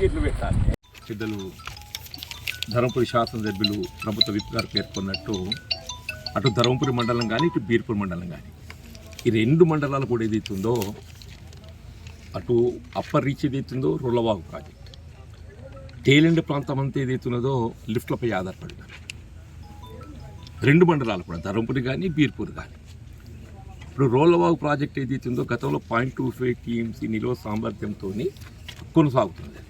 గేట్లు పెట్టాలి. పెద్దలు ధర్మపురి శాసనసభ్యులు ప్రభుత్వ విప్ గారు పేర్కొన్నట్టు అటు ధర్మపురి మండలం కానీ ఇటు బీర్పూర్ మండలం కానీ ఈ రెండు మండలాలు కూడా ఏదైతుందో అటు అప్పర్ రీచ్ ఏదైతుందో రొల్లవాగు ప్రాజెక్ట్, టేలెండ్ ప్రాంతం అంతా ఏదైతున్నదో లిఫ్ట్లపై ఆధారపడినారు. రెండు మండలాలు కూడా ధర్మపురి కానీ బీర్పూర్ కానీ. ఇప్పుడు రోలవాగు ప్రాజెక్ట్ ఏదైతుందో గతంలో 0.25 టీఎంసీ నిల్వ సామర్థ్యంతో కొనసాగుతుంది.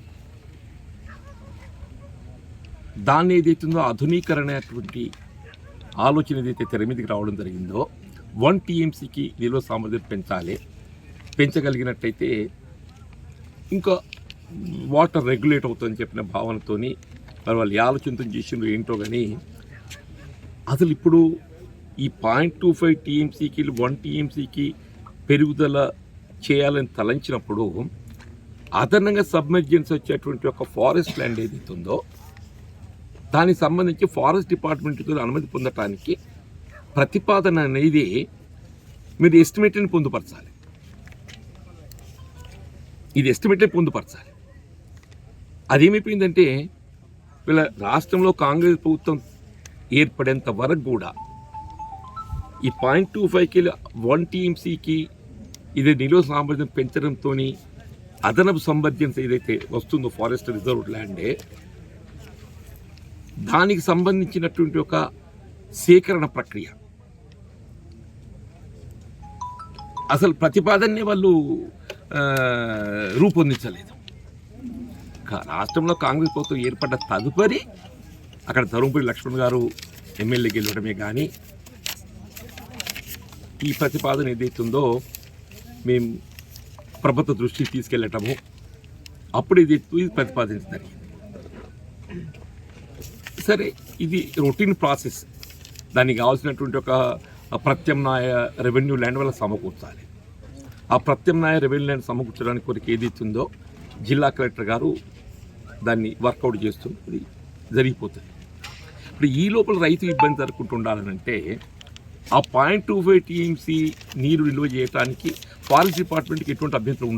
దాన్ని ఏదైతుందో ఆధునీకరణటువంటి ఆలోచన ఏదైతే తెర మీదకి రావడం జరిగిందో 1 టీఎంసీకి నిల్వ సామర్థ్యం పెంచాలి, పెంచగలిగినట్టయితే ఇంకా వాటర్ రెగ్యులేట్ అవుతుందని చెప్పిన భావనతోని మరి వాళ్ళు ఆలోచనతో చేసిండ్రు ఏంటో కానీ అసలు ఇప్పుడు ఈ 0.25 టీఎంసీకి 1 టీఎంసీకి పెరుగుదల చేయాలని తలంచినప్పుడు అదనంగా సబ్మెర్జెన్స్ వచ్చేటువంటి ఒక ఫారెస్ట్ ల్యాండ్ ఏదైతే ఉందో దానికి సంబంధించి ఫారెస్ట్ డిపార్ట్మెంట్తో అనుమతి పొందటానికి ప్రతిపాదన అనేది మీరు ఎస్టిమేట్ని పొందుపరచాలి. ఇది ఎస్టిమేట్ని పొందుపరచాలి. అదేమైపోయిందంటే వీళ్ళ రాష్ట్రంలో కాంగ్రెస్ ప్రభుత్వం ఏర్పడేంత వరకు కూడా ఈ 0.25కి 1 టీఎంసీకి ఇది నిల్వ సామర్థ్యం పెంచడంతో అదనపు సంబంధించి ఏదైతే వస్తుందో ఫారెస్ట్ రిజర్వ్ ల్యాండే దానికి సంబంధించినటువంటి ఒక సేకరణ ప్రక్రియ అసలు ప్రతిపాదనని వాళ్ళు రూపొందించలేదు. రాష్ట్రంలో కాంగ్రెస్ ప్రభుత్వం ఏర్పడ్డ తదుపరి అక్కడ ధర్మపురి లక్ష్మణ్ గారు ఎమ్మెల్యే గెలవడమే కానీ ఈ ప్రతిపాదన ఏదైతుందో మేము ప్రభుత్వ దృష్టికి తీసుకెళ్ళటము అప్పుడు ఇది ప్రతిపాదించడం. సరే, ఇది రొటీన్ ప్రాసెస్. దానికి కావాల్సినటువంటి ఒక ప్రత్యామ్నాయ రెవెన్యూ ల్యాండ్ వల్ల సమకూర్చాలి. ఆ ప్రత్యామ్నాయ రెవెన్యూ ల్యాండ్ సమకూర్చడానికి కొరకు ఏదైతుందో జిల్లా కలెక్టర్ గారు దాన్ని వర్కౌట్ చేస్తూ అది జరిగిపోతుంది. ఇప్పుడు ఈ లోపల రైతు ఇబ్బంది జరుపుకుంటూ ఉండాలనంటే ఆ 0.25 టీఎంసీ నీరు నిల్వ చేయడానికి ఫారెస్ట్ డిపార్ట్మెంట్కి ఎటువంటి అభ్యంతరం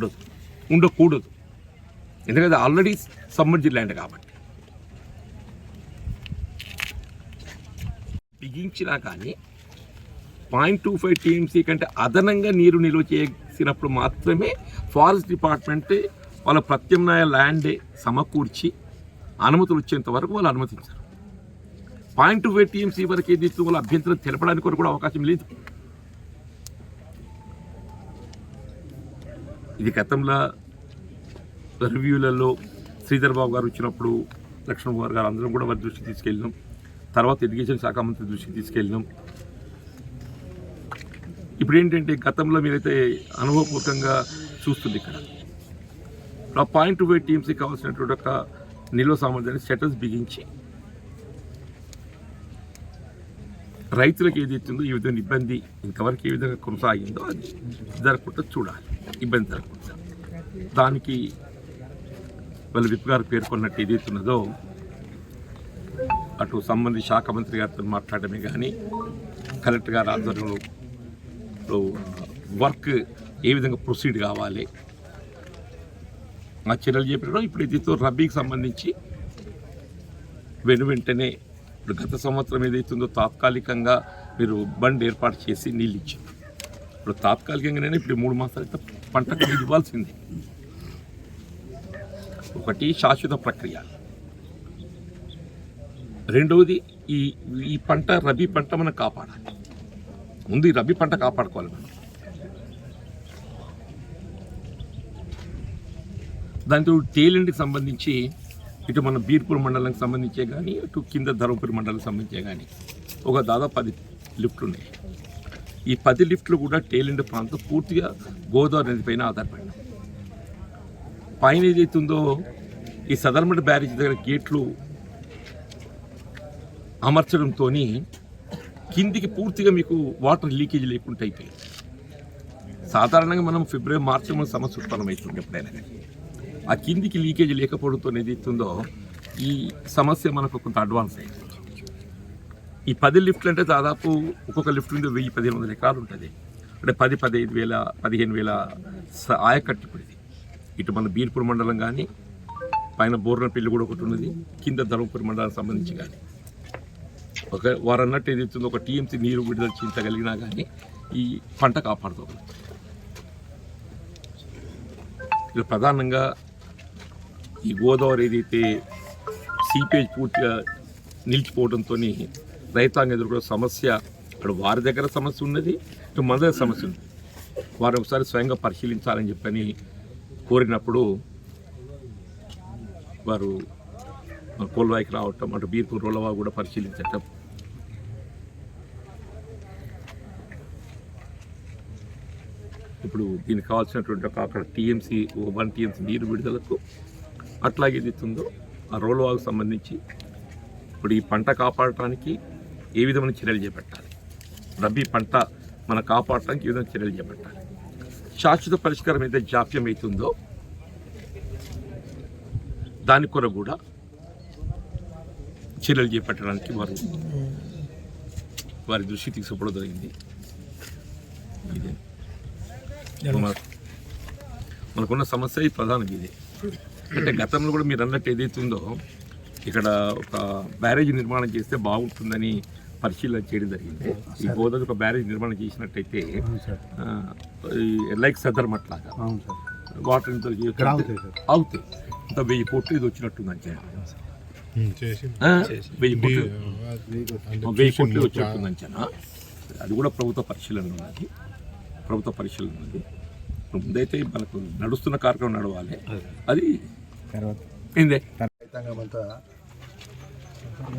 ఉండకూడదు. ఎందుకంటే ఆల్రెడీ సబ్మర్జ్డ్ ల్యాండ్ కాబట్టి. బిగించినా కానీ 0.25 టీఎంసీ కంటే అదనంగా నీరు నిల్వ చేసినప్పుడు మాత్రమే ఫారెస్ట్ డిపార్ట్మెంట్ వాళ్ళ ప్రత్యామ్నాయ ల్యాండ్ సమకూర్చి అనుమతులు వచ్చేంత వరకు వాళ్ళు అనుమతించారు. 0.25 టీఎంసీ వరకు ఏది వాళ్ళ అభ్యంతరం తెలపడానికి కూడా అవకాశం లేదు. ఇది గతంలో రివ్యూలలో శ్రీధర్ బాబు గారు వచ్చినప్పుడు లక్ష్మణ్ కుమార్ గారు అందరం కూడా వారి దృష్టికి తీసుకెళ్ళినాం. తర్వాత ఇరిగేషన్ శాఖ మంత్రి దృష్టికి తీసుకెళ్ళినాం. ఇప్పుడు ఏంటంటే గతంలో మీరైతే అనుభవపూర్వకంగా చూస్తుంది ఇక్కడ ఆ 0.25 టీఎంసీ కావాల్సినటువంటి ఒక నిల్వ సామర్థ్యాన్ని షట్టర్స్ బిగించి రైతులకు ఏదైతుందో ఈ విధంగా ఇబ్బంది ఇంతవరకు ఏ విధంగా కొనసాగిందో అది జరగకుండా చూడాలి, ఇబ్బంది జరగకుండా. దానికి వాళ్ళ విప్ గారు పేర్కొన్నట్టు ఏదైతున్నదో అటు సంబంధిత శాఖ మంత్రి గారితో మాట్లాడమే కానీ కలెక్టర్ గారి ఆధ్వర్యంలో వర్క్ ఏ విధంగా ప్రొసీడ్ కావాలి ఆ చర్యలు చెప్పడం. ఇప్పుడు ఏదైతే రబీకి సంబంధించి వెంటనే ఇప్పుడు గత సంవత్సరం ఏదైతుందో తాత్కాలికంగా మీరు బండ్ ఏర్పాటు చేసి నీళ్ళు ఇచ్చారు. ఇప్పుడు తాత్కాలికంగానే ఇప్పుడు 3 మాసాలు పంటకు నీళ్ళు ఇవ్వాల్సిందే. ఒకటి శాశ్వత ప్రక్రియ, రెండవది ఈ పంట రబీ పంట మనం కాపాడాలి. ముందు ఈ రబీ పంట కాపాడుకోవాలి మనం. దాంతో టేలెంట్కి సంబంధించి ఇటు మన బీర్పూర్ మండలానికి సంబంధించే కానీ ఇటు కింద ధర్మపురి మండలానికి సంబంధించే కానీ ఒక దాదాపు 10 లిఫ్ట్లు ఉన్నాయి. ఈ 10 లిఫ్ట్లు కూడా టేలెంట్ ప్రాంతం పూర్తిగా గోదావరి నది పైన ఆధారపడిన. పైన ఏదైతుందో ఈ సదర్మడ్ బ్యారేజ్ దగ్గర గేట్లు అమర్చడంతో కిందికి పూర్తిగా మీకు వాటర్ లీకేజ్ లేకుండా అయిపోయింది. సాధారణంగా మనం ఫిబ్రవరి మార్చిలో సమస్య ఉత్పన్నమవుతుంది ఎప్పుడైనా కానీ. ఆ కిందికి లీకేజ్ లేకపోవడంతో ఏదైతుందో ఈ సమస్య మనకు కొంత అడ్వాన్స్ అయింది. ఈ 10 లిఫ్ట్లు అంటే దాదాపు ఒక్కొక్క లిఫ్ట్ మీద 1000-1500 ఎకరాలు ఉంటుంది. అంటే 10-15,000 ఆయకట్టు ఇప్పుడు ఇది. ఇటు మన బీర్పూర్ మండలం కానీ పైన బోర్నపల్లి కూడా ఒకటి ఉన్నది, కింద ధర్మపురి మండలానికి సంబంధించి కానీ వారు అన్నట్టు ఏదైతుందో ఒక టీఎంసీ నీరు విడుదల చింతగలిగినా కానీ ఈ పంట కాపాడుకోగలరు. ఇలా ప్రధానంగా ఈ గోదావరి ఏదైతే సీపేజ్ పూర్తిగా నిలిచిపోవడంతో రైతాంగం ఎదుర్కొన్న సమస్య, ఇక్కడ వారి దగ్గర సమస్య ఉన్నది, ఇటు మన దగ్గర సమస్య ఉంది. వారు ఒకసారి స్వయంగా పరిశీలించాలని చెప్పని కోరినప్పుడు వారు కోల్వాయికి రావటం, అటు బీర్పూర్ రోలవా కూడా పరిశీలించటం. ఇప్పుడు దీనికి కావాల్సినటువంటి అక్కడ టీఎంసీ 1 టీఎంసీ నీరు విడుదలకు అట్లాగే ఏదైతుందో ఆ రోలవాకు సంబంధించి ఇప్పుడు ఈ పంట కాపాడటానికి ఏ విధమైన చర్యలు చేపట్టాలి, రబీ పంట మనం కాపాడటానికి ఏ విధమైన చర్యలు చేపట్టాలి, శాశ్వత పరిష్కారం ఏదైతే జాప్యం అవుతుందో దాని కొరకు కూడా చర్యలు చేపట్టడానికి వారి దృష్టి తీసుకుపోవడం జరిగింది. ఇదే మనకున్న సమస్య ఈ ప్రధానం ఇదే. అంటే గతంలో కూడా మీరు అన్నట్టు ఏదైతుందో ఇక్కడ ఒక బ్యారేజ్ నిర్మాణం చేస్తే బాగుంటుందని పరిశీలన చేయడం జరిగింది. ఈ గోదావరి ఒక బ్యారేజ్ నిర్మాణం చేసినట్టయితే లైక్ సదర్మట్లాగా వాటర్ ఇంత అవుతాయి. ఇంత 1000 కోట్లు ఇది వచ్చినట్టుంది అంటే 1000 కోట్లు వచ్చినట్టుంది అంచనా. అది కూడా ప్రభుత్వ పరిశీలన ఉన్నది. ముందైతే మనకు నడుస్తున్న కార్యక్రమం నడవాలి. అది ఏందే రైతాంగం అంతా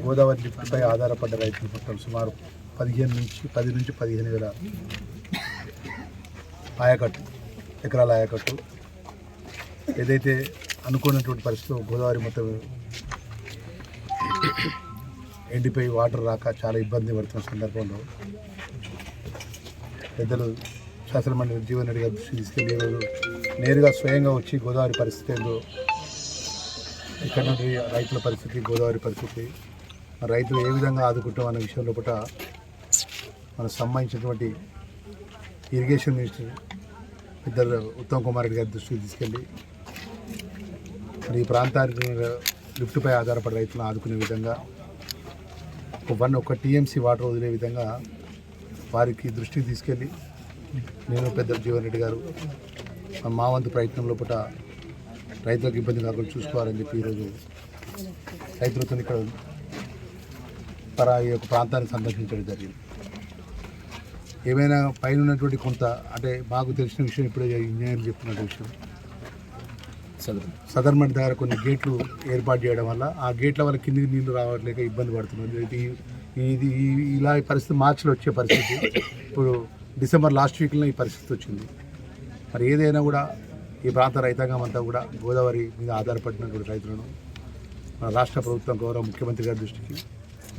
గోదావరి లిఫ్ట్పై ఆధారపడ్డ రైతులు మొత్తం సుమారు 10 నుంచి 15 వేల ఎకరాల ఆయకట్టు ఏదైతే అనుకున్నటువంటి పరిస్థితుల్లో గోదావరి మొత్తం ఎండిపోయి వాటర్ రాక చాలా ఇబ్బంది పడుతున్న సందర్భంలో పెద్దలు శాసనమండలి జీవన్ రెడ్డి గారి దృష్టి తీసుకెళ్ళి ఈరోజు నేరుగా స్వయంగా వచ్చి గోదావరి పరిస్థితి ఏందో, ఇక్కడ నుండి రైతుల పరిస్థితి, గోదావరి పరిస్థితి, రైతులు ఏ విధంగా ఆదుకుంటాం అనే విషయంలో కూడా మనకు సంబంధించినటువంటి ఇరిగేషన్ మినిస్టర్ పెద్దలు ఉత్తమ్ కుమార్ రెడ్డి గారి దృష్టికి తీసుకెళ్ళి మరి ఈ ప్రాంతానికి లిఫ్ట్పై ఆధారపడి రైతులను ఆదుకునే విధంగా ఒక టీఎంసీ వాటర్ వదిలే విధంగా వారికి దృష్టికి తీసుకెళ్ళి నేను పెద్దలు జీవన్ రెడ్డి గారు మా వంతు ప్రయత్నంలో పూట రైతులకు ఇబ్బంది కాకుండా చూసుకోవాలని చెప్పి ఈరోజు రైతులతో ఇక్కడ ఈ యొక్క ప్రాంతాన్ని సందర్శించడం జరిగింది. ఏమైనా పైన ఉన్నటువంటి కొంత అంటే మాకు తెలిసిన విషయం, ఇప్పుడే ఇంజనీర్లు చెప్తున్న విషయం, సదర్మట్ దగ్గర కొన్ని గేట్లు ఏర్పాటు చేయడం వల్ల ఆ గేట్ల వల్ల కిందికి నీళ్లు రావట్లేక ఇబ్బంది పడుతున్నారు. ఇది ఇలా ఈ పరిస్థితి మార్చిలో వచ్చే పరిస్థితి, ఇప్పుడు డిసెంబర్ లాస్ట్ వీక్లో ఈ పరిస్థితి వచ్చింది. మరి ఏదైనా కూడా ఈ ప్రాంత రైతాంగం అంతా కూడా గోదావరి మీద ఆధారపడినటువంటి రైతులను మన రాష్ట్ర ప్రభుత్వం గౌరవ ముఖ్యమంత్రి గారి దృష్టికి,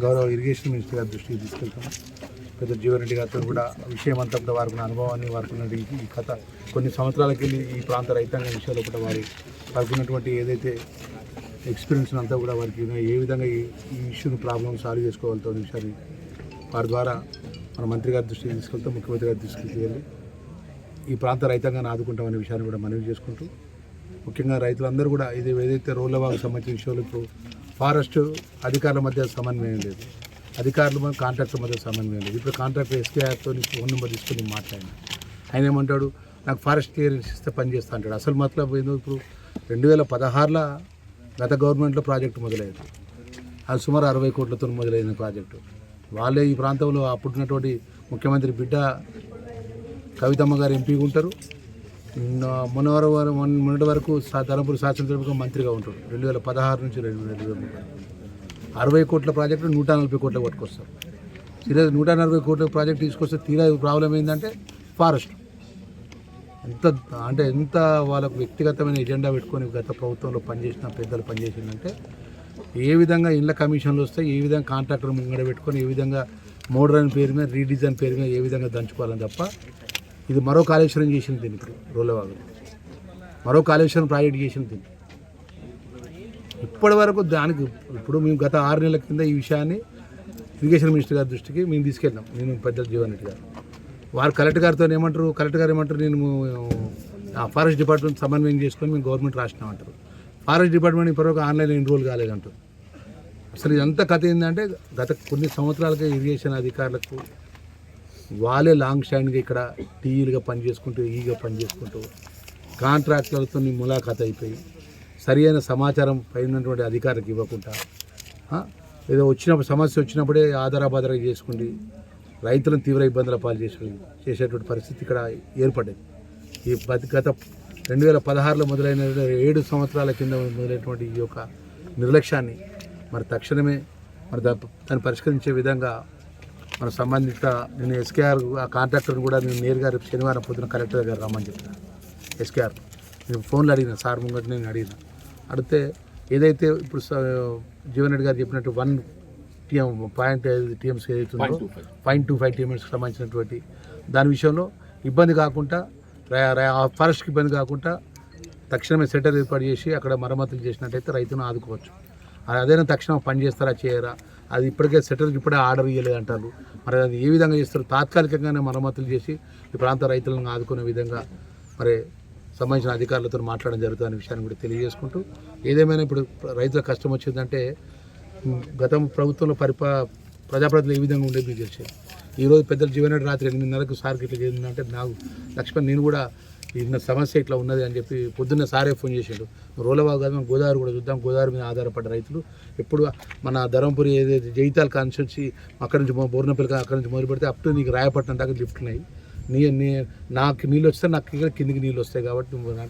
గౌరవ ఇరిగేషన్ మినిస్టర్ గారి దృష్టికి తీసుకెళ్తాం. పెద్ద జీవన్ రెడ్డి గారితో కూడా విషయం అంతా కూడా వారికి అనుభవాన్ని, వారికి ఈ కథ కొన్ని సంవత్సరాలకి వెళ్ళి ఈ ప్రాంత రైతాంగం విషయాల్లో కూడా వారికి ఉన్నటువంటి ఏదైతే ఎక్స్పీరియన్స్ అంతా కూడా వారికి ఏ విధంగా ఈ ఇష్యూని ప్రాబ్లమ్ సాల్వ్ చేసుకోవాలతో విషయాన్ని వారి ద్వారా మన మంత్రి గారి దృష్టికి తీసుకెళ్తాం, ముఖ్యమంత్రి గారి దృష్టికి తీసుకెళ్ళి ఈ ప్రాంత రైతాంగాన్ని ఆదుకుంటామనే విషయాన్ని కూడా మనవి చేసుకుంటూ, ముఖ్యంగా రైతులందరూ కూడా ఏదైతే రోళ్లవాకు సంబంధించిన విషయాలు ఇప్పుడు ఫారెస్ట్ అధికారుల మధ్య సమన్వయం లేదు, అధికారుల మధ్య కాంట్రాక్టర్ మధ్య సమన్వయం లేదు. ఇప్పుడు కాంట్రాక్టర్ ఎస్కేఆర్తో ఫోన్ నెంబర్ తీసుకొని మాట్లాడినా ఆయన ఏమంటాడు, నాకు ఫారెస్ట్ క్లియరెన్స్ ఇస్తే పని చేస్తా అంటాడు. అసలు మతలబ్ ఏందో ఇప్పుడు 2016లో గత గవర్నమెంట్లో ప్రాజెక్టు మొదలైంది. అది సుమారు 60 కోట్లతో మొదలైన ప్రాజెక్టు. వాళ్ళే ఈ ప్రాంతంలో అప్పుడున్నటువంటి ముఖ్యమంత్రి బిడ్డ కవితమ్మ గారు ఎంపీగా ఉంటారు, మొన్నటి వరకు ధర్మపురి శాసనసభ్యుగా మంత్రిగా ఉంటారు. 2016 నుంచి 2020 60 కోట్ల ప్రాజెక్టు 140 కోట్ల పట్టుకొస్తారు. సీరియస్ 140 కోట్ల ప్రాజెక్టు తీసుకొస్తే తీరా ప్రాబ్లం ఏంటంటే ఫారెస్ట్ ఎంత వాళ్ళకు వ్యక్తిగతమైన ఎజెండా పెట్టుకొని గత ప్రభుత్వంలో పనిచేసిన పెద్దలు పనిచేసిందంటే ఏ విధంగా ఇళ్ళ కమిషన్లు వస్తాయి, ఏ విధంగా కాంట్రాక్టర్ ముంగడ పెట్టుకొని ఏ విధంగా మోడర్న్ పేరు మీద రీడిజైన్ పేరు మీద ఏ విధంగా దంచుకోవాలని తప్ప ఇది మరో కాళేశ్వరం చేసింది. దీన్ని ఇప్పుడు రోలవాగు మరో కాళేశ్వరం ప్రాజెక్ట్ చేసింది. దీన్ని ఇప్పటి వరకు దానికి ఇప్పుడు మేము గత 6 నెలల కింద ఈ విషయాన్ని ఇరిగేషన్ మినిస్టర్ గారి దృష్టికి మేము తీసుకెళ్ళాం. నేను పెద్దలు జీవన్ రెడ్డి గారు వారు కలెక్టర్ గారితో కలెక్టర్ గారు ఏమంటారు, నేను ఫారెస్ట్ డిపార్ట్మెంట్ సమన్వయం చేసుకొని మేము గవర్నమెంట్ రాసినామంటారు. ఫారెస్ట్ డిపార్ట్మెంట్ ఇప్పటివరకు ఆన్లైన్ ఎన్రోల్ కాలేదంటూ. అసలు ఇదంతా కథ ఏంటంటే గత కొన్ని సంవత్సరాలుగా ఇరిగేషన్ అధికారులకు వాళ్ళే లాంగ్ స్టాండ్గా ఇక్కడ టీఈలుగా పనిచేసుకుంటూ పనిచేసుకుంటూ కాంట్రాక్టర్లతో ములాఖాత్ అయిపోయి సరి అయిన సమాచారం పైనటువంటి అధికారులకు ఇవ్వకుండా ఏదో వచ్చినప్పుడు సమస్య వచ్చినప్పుడే ఆధారాబాధారా చేసుకుండి రైతులను తీవ్ర ఇబ్బందుల పాలు చేసేటువంటి పరిస్థితి ఇక్కడ ఏర్పడింది. ఈ గత 2016లో మొదలైన 7 సంవత్సరాల కింద మొదలైనటువంటి ఈ యొక్క నిర్లక్ష్యాన్ని మరి తక్షణమే మరి దాన్ని పరిష్కరించే విధంగా మన సంబంధిత నేను ఎస్కేఆర్ ఆ కాంట్రాక్టర్ని కూడా నేను నేరుగా రేపు శనివారం పొద్దున కలెక్టర్ గారు రమ్మని చెప్పిన. ఎస్కేఆర్ నేను ఫోన్లో అడిగిన, సార్ ముంగట నేను అడిగితే ఏదైతే ఇప్పుడు జీవన్ రెడ్డి గారు చెప్పినట్టు 1.5 టీఎంసీ ఏదైతుందో 0.25 టీఎంసీకి సంబంధించినటువంటి దాని విషయంలో ఇబ్బంది కాకుండా ఫారెస్ట్కి ఇబ్బంది కాకుండా తక్షణమే సెటర్ ఏర్పాటు చేసి అక్కడ మరమ్మతులు చేసినట్టయితే రైతును ఆదుకోవచ్చు. అదేనా తక్షణం పని చేస్తారా చేయరా, అది ఇప్పటికే సెటర్కి ఇప్పుడే ఆర్డర్ ఇవ్వలేదు అంటారు. మరి అది ఏ విధంగా చేస్తారు? తాత్కాలికంగానే మరమ్మతులు చేసి ఈ ప్రాంత రైతులను ఆదుకునే విధంగా మరి సంబంధించిన అధికారులతో మాట్లాడడం జరుగుతుంది అనే విషయాన్ని కూడా తెలియజేసుకుంటూ, ఏదేమైనా ఇప్పుడు రైతుల కష్టం వచ్చిందంటే గతం ప్రభుత్వంలో ప్రజాప్రతినిధులు ఏ విధంగా ఉండేది మీకు తెలిసేది. ఈరోజు పెద్దలు జీవన్ రెడ్డి రాత్రి 8:30కు సార్కి ఇట్లా చేసిందంటే నాకు లక్ష్మణ్ నేను కూడా ఇన్న సమస్య ఇట్లా ఉన్నది అని చెప్పి పొద్దున్న సారే ఫోన్ చేసాడు. రోలబాబు కాదు, మనం గోదావరి కూడా చూద్దాం. గోదావరి మీద ఆధారపడ్డ రైతులు ఎప్పుడు మన ధర్మపురి ఏదైతే జైతాల్ కాన్స్టిట్యూన్సీ అక్కడి నుంచి బోర్నపల్లి అక్కడి నుంచి మొదలు పెడితే అప్ టు నీకు రాయపట్నం దాకా లిఫ్ట్ ఉన్నాయి. నాకు నీళ్ళు వస్తే నాకు ఇక్కడ కిందికి నీళ్ళు వస్తాయి కాబట్టి